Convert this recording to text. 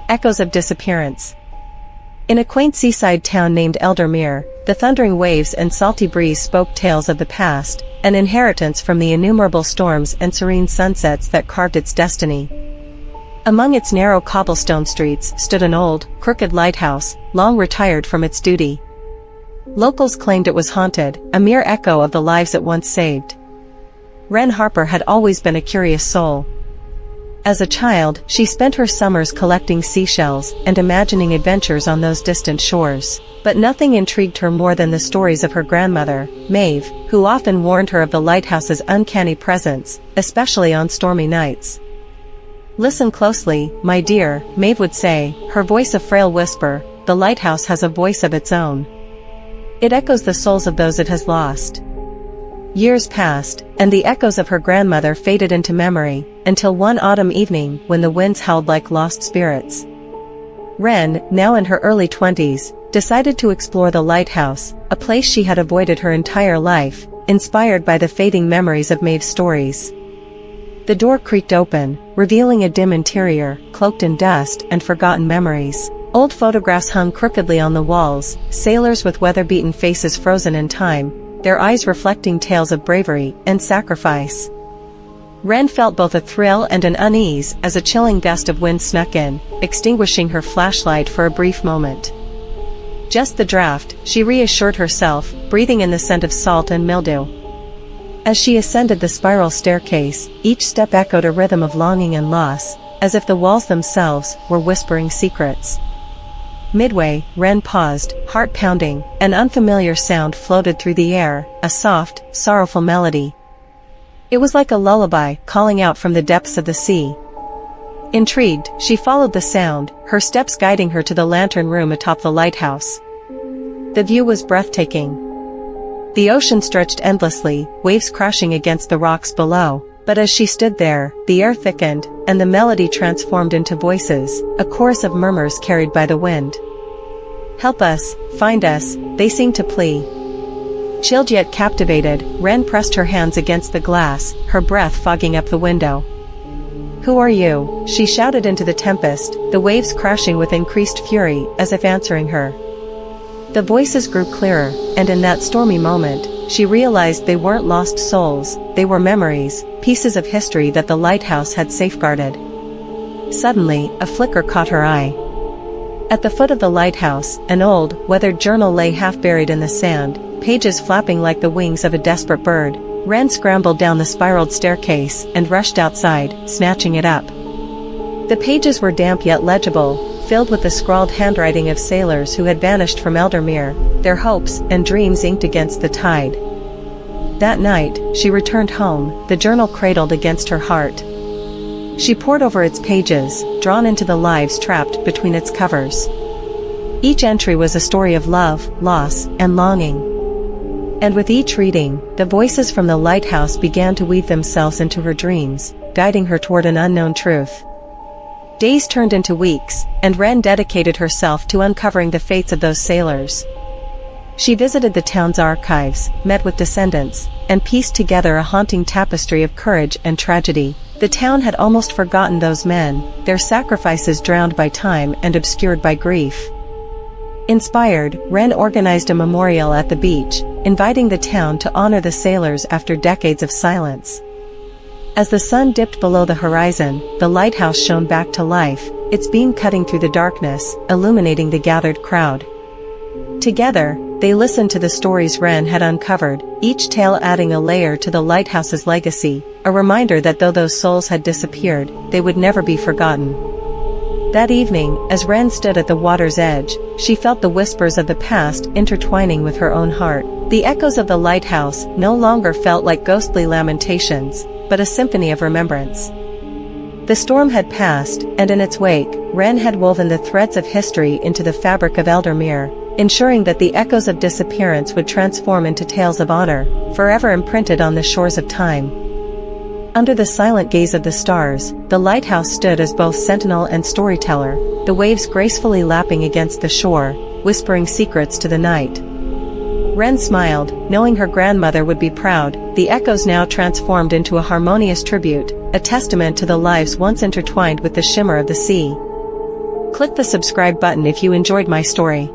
Echoes of Disappearance. In a quaint seaside town named Eldermere, the thundering waves and salty breeze spoke tales of the past, an inheritance from the innumerable storms and serene sunsets that carved its destiny. Among its narrow cobblestone streets stood an old, crooked lighthouse, long retired from its duty. Locals claimed it was haunted, a mere echo of the lives it once saved. Wren Harper had always been a curious soul. As a child, she spent her summers collecting seashells and imagining adventures on those distant shores. But nothing intrigued her more than the stories of her grandmother, Maeve, who often warned her of the lighthouse's uncanny presence, especially on stormy nights. "Listen closely, my dear," Maeve would say, her voice a frail whisper, "the lighthouse has a voice of its own. It echoes the souls of those it has lost." Years passed, and the echoes of her grandmother faded into memory, until one autumn evening when the winds howled like lost spirits. Wren, now in her early 20s, decided to explore the lighthouse, a place she had avoided her entire life, inspired by the fading memories of Maeve's stories. The door creaked open, revealing a dim interior, cloaked in dust and forgotten memories. Old photographs hung crookedly on the walls, sailors with weather-beaten faces frozen in time, their eyes reflecting tales of bravery and sacrifice. Wren felt both a thrill and an unease as a chilling gust of wind snuck in, extinguishing her flashlight for a brief moment. Just the draft, she reassured herself, breathing in the scent of salt and mildew. As she ascended the spiral staircase, each step echoed a rhythm of longing and loss, as if the walls themselves were whispering secrets. Midway, Wren paused, heart pounding. An unfamiliar sound floated through the air, a soft, sorrowful melody. It was like a lullaby, calling out from the depths of the sea. Intrigued, she followed the sound, her steps guiding her to the lantern room atop the lighthouse. The view was breathtaking. The ocean stretched endlessly, waves crashing against the rocks below. But as she stood there, the air thickened, and the melody transformed into voices, a chorus of murmurs carried by the wind. "Help us, find us," they seemed to plea. Chilled yet captivated, Wren pressed her hands against the glass, her breath fogging up the window. "Who are you?" she shouted into the tempest, the waves crashing with increased fury, as if answering her. The voices grew clearer, and in that stormy moment, she realized they weren't lost souls, they were memories, pieces of history that the lighthouse had safeguarded. Suddenly, a flicker caught her eye. At the foot of the lighthouse, an old, weathered journal lay half buried in the sand, pages flapping like the wings of a desperate bird. Wren scrambled down the spiraled staircase and rushed outside, snatching it up. The pages were damp yet legible, filled with the scrawled handwriting of sailors who had vanished from Eldermere, their hopes and dreams inked against the tide. That night, she returned home, the journal cradled against her heart. She pored over its pages, drawn into the lives trapped between its covers. Each entry was a story of love, loss, and longing. And with each reading, the voices from the lighthouse began to weave themselves into her dreams, guiding her toward an unknown truth. Days turned into weeks, and Wren dedicated herself to uncovering the fates of those sailors. She visited the town's archives, met with descendants, and pieced together a haunting tapestry of courage and tragedy. The town had almost forgotten those men, their sacrifices drowned by time and obscured by grief. Inspired, Wren organized a memorial at the beach, inviting the town to honor the sailors after decades of silence. As the sun dipped below the horizon, the lighthouse shone back to life, its beam cutting through the darkness, illuminating the gathered crowd. Together, they listened to the stories Wren had uncovered, each tale adding a layer to the lighthouse's legacy, a reminder that though those souls had disappeared, they would never be forgotten. That evening, as Wren stood at the water's edge, she felt the whispers of the past intertwining with her own heart. The echoes of the lighthouse no longer felt like ghostly lamentations, but a symphony of remembrance. The storm had passed, and in its wake, Wren had woven the threads of history into the fabric of Eldermere, ensuring that the echoes of disappearance would transform into tales of honor, forever imprinted on the shores of time. Under the silent gaze of the stars, the lighthouse stood as both sentinel and storyteller, the waves gracefully lapping against the shore, whispering secrets to the night. Wren smiled, knowing her grandmother would be proud. The echoes now transformed into a harmonious tribute, a testament to the lives once intertwined with the shimmer of the sea. click the subscribe button if you enjoyed my story.